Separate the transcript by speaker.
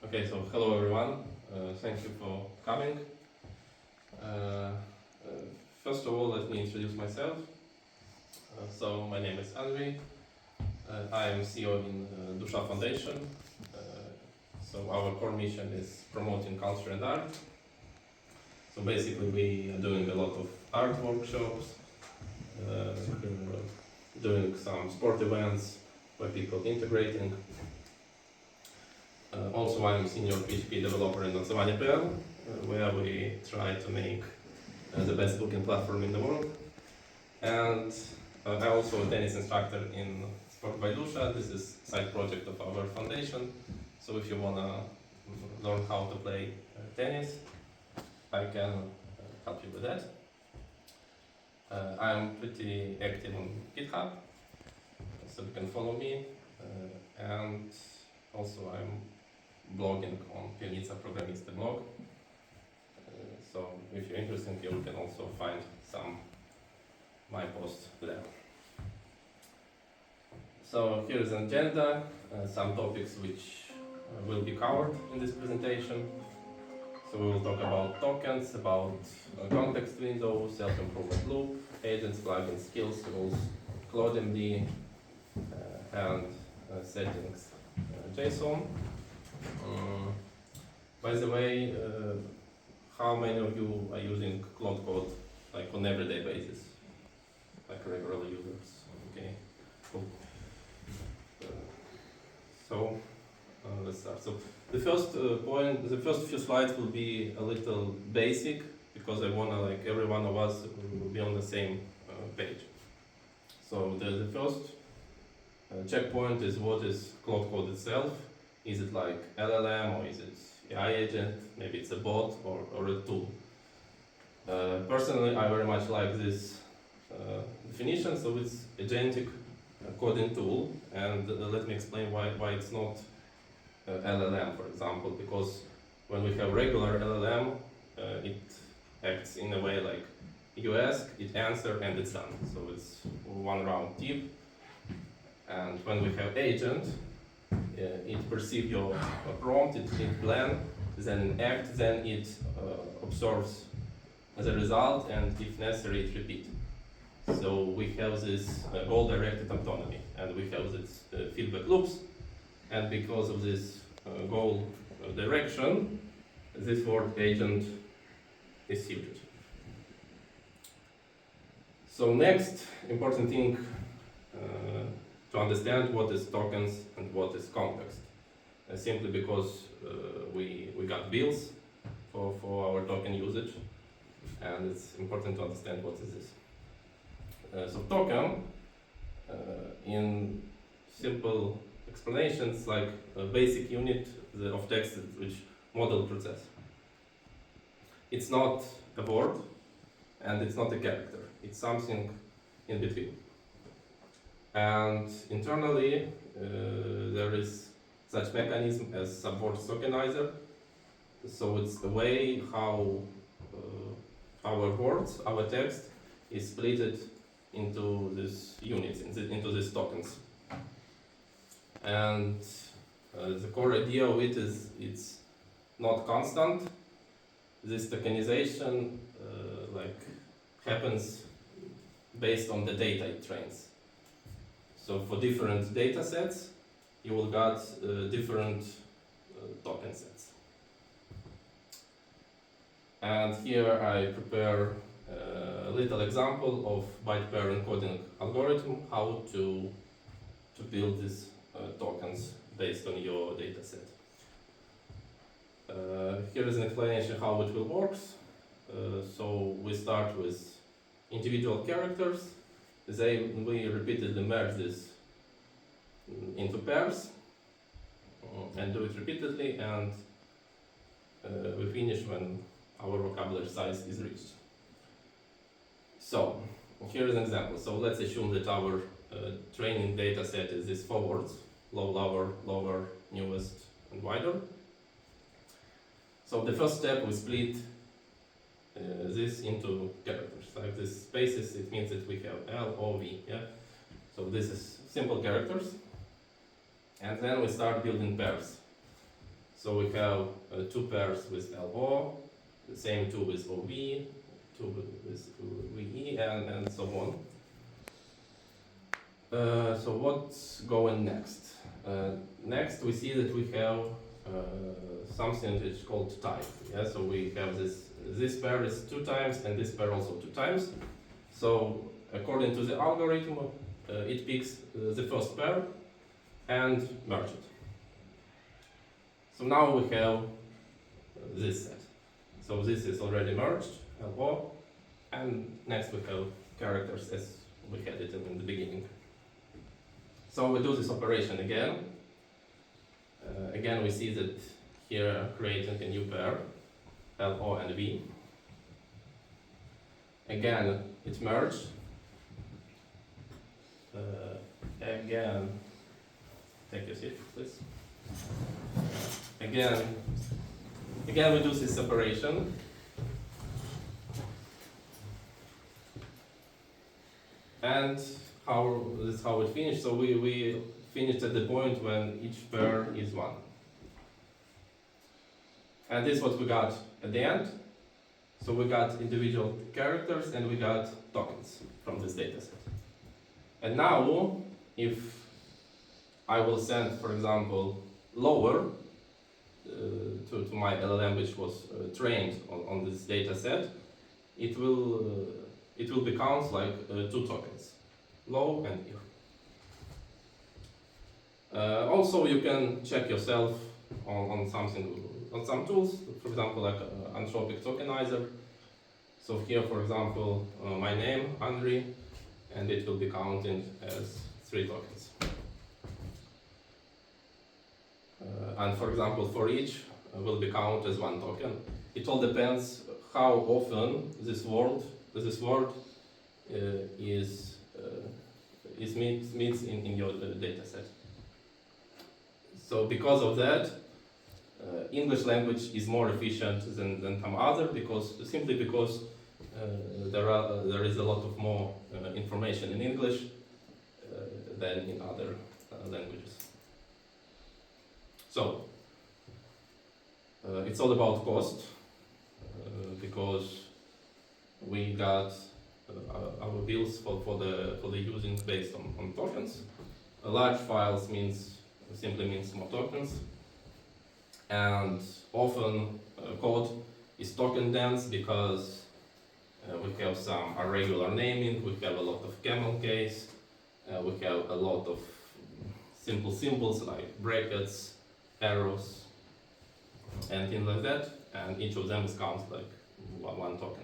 Speaker 1: Okay, so hello everyone. Thank you for coming. Uh, uh, First of all, let me introduce myself. So my name is Andrii. I am CEO in Dusha Foundation. Uh, so our core mission is promoting culture and art. So basically, we are doing a lot of art workshops, doing some sport events where people integrating. Also, I'm senior PHP developer in Notzovanie.pl, where we try to make the best booking platform in the world. And I'm also a tennis instructor in Sport by Dusha. This is a side project of our foundation. So if you want to learn how to play tennis, I can help you with that. I'm pretty active on GitHub, so you can follow me. And also I'm blogging on Pianica Programista blog. So if you're interested, you can also find some my posts there. So here is an agenda, some topics which will be covered in this presentation. So we will talk about tokens, about context window, self-improvement loop, agents, plugins, skills, rules, Claude MD, and settings JSON. By the way, how many of you are using Claude Code like on everyday basis, like regular users? Okay, cool. So let's start. So the first point, the first few slides will be a little basic because I wanna like every one of us will be on the same page. So the first checkpoint is what is Claude Code itself. Is it like LLM or is it AI agent? Maybe it's a bot or a tool. Personally, I very much like this definition. So it's agentic coding tool, and let me explain why it's not LLM, for example, because when we have regular LLM, it acts in a way like you ask, it answers, and it's done. So it's one round tip. And when we have agent, it perceives your prompt, it plans, then it acts, then it observes the result, and if necessary, it repeats. So we have this goal-directed autonomy, and we have this feedback loops, and because of this goal direction, this word agent is suited. So next important thing to understand what is tokens and what is context. Simply because we got bills for our token usage, and it's important to understand what is this. So token, in simple explanations, like a basic unit of text which model process. It's not a word and it's not a character. It's something in between. And internally, there is such mechanism as subword tokenizer. So it's the way how our words, our text, is split into these units, into these tokens. And the core idea of it is it's not constant. This tokenization happens based on the data it trains. So for different data sets, you will get different token sets. And here I prepare a little example of byte pair encoding algorithm, how to build these tokens based on your data set. Here is an explanation how it will work. So we start with individual characters. We repeatedly merge this into pairs and do it repeatedly, and we finish when our vocabulary size is reached. So here is an example. So let's assume that our training data set is these 4 words: low, lower, newest, and wider. So the first step, we split this into characters. Like this spaces, it means that we have L, O, V. Yeah. So this is simple characters, and then we start building pairs. So we have two pairs with LO, the same two with OV, two with VE, and so on. So what's going next? Next we see that we have something which is called type. Yeah, so we have this pair is 2 times and this pair also 2 times. So according to the algorithm, it picks the first pair and merge it. So now we have this set. So this is already merged, LO, and next we have characters as we had it in the beginning. So we do this operation again. Again we see that here creating a new pair, LO and V. Again it's merged. Again, take your seat please. Again we do this separation. And this is how it finished. So we finished at the point when each pair is 1. And this is what we got at the end. So we got individual characters and we got tokens from this dataset. And now, if I will send, for example, lower to my LLM, which was trained on this dataset, it will be count like 2 tokens, low and here. Also, you can check yourself on some tools, for example, like Anthropic Tokenizer. So here, for example, my name, Andrii, and it will be counting as 3 tokens. And for example, for each will be counted as 1 token. It all depends how often this word meets in your data set. So because of that, English language is more efficient than some other because there is a lot of more information in English than in other languages. So it's all about cost because we got our bills for the using based on tokens. Large files simply means more tokens, and often code is token dense because we have some irregular naming, we have a lot of camel case, we have a lot of simple symbols like brackets, arrows, and things like that, and each of them is counted like 1 token.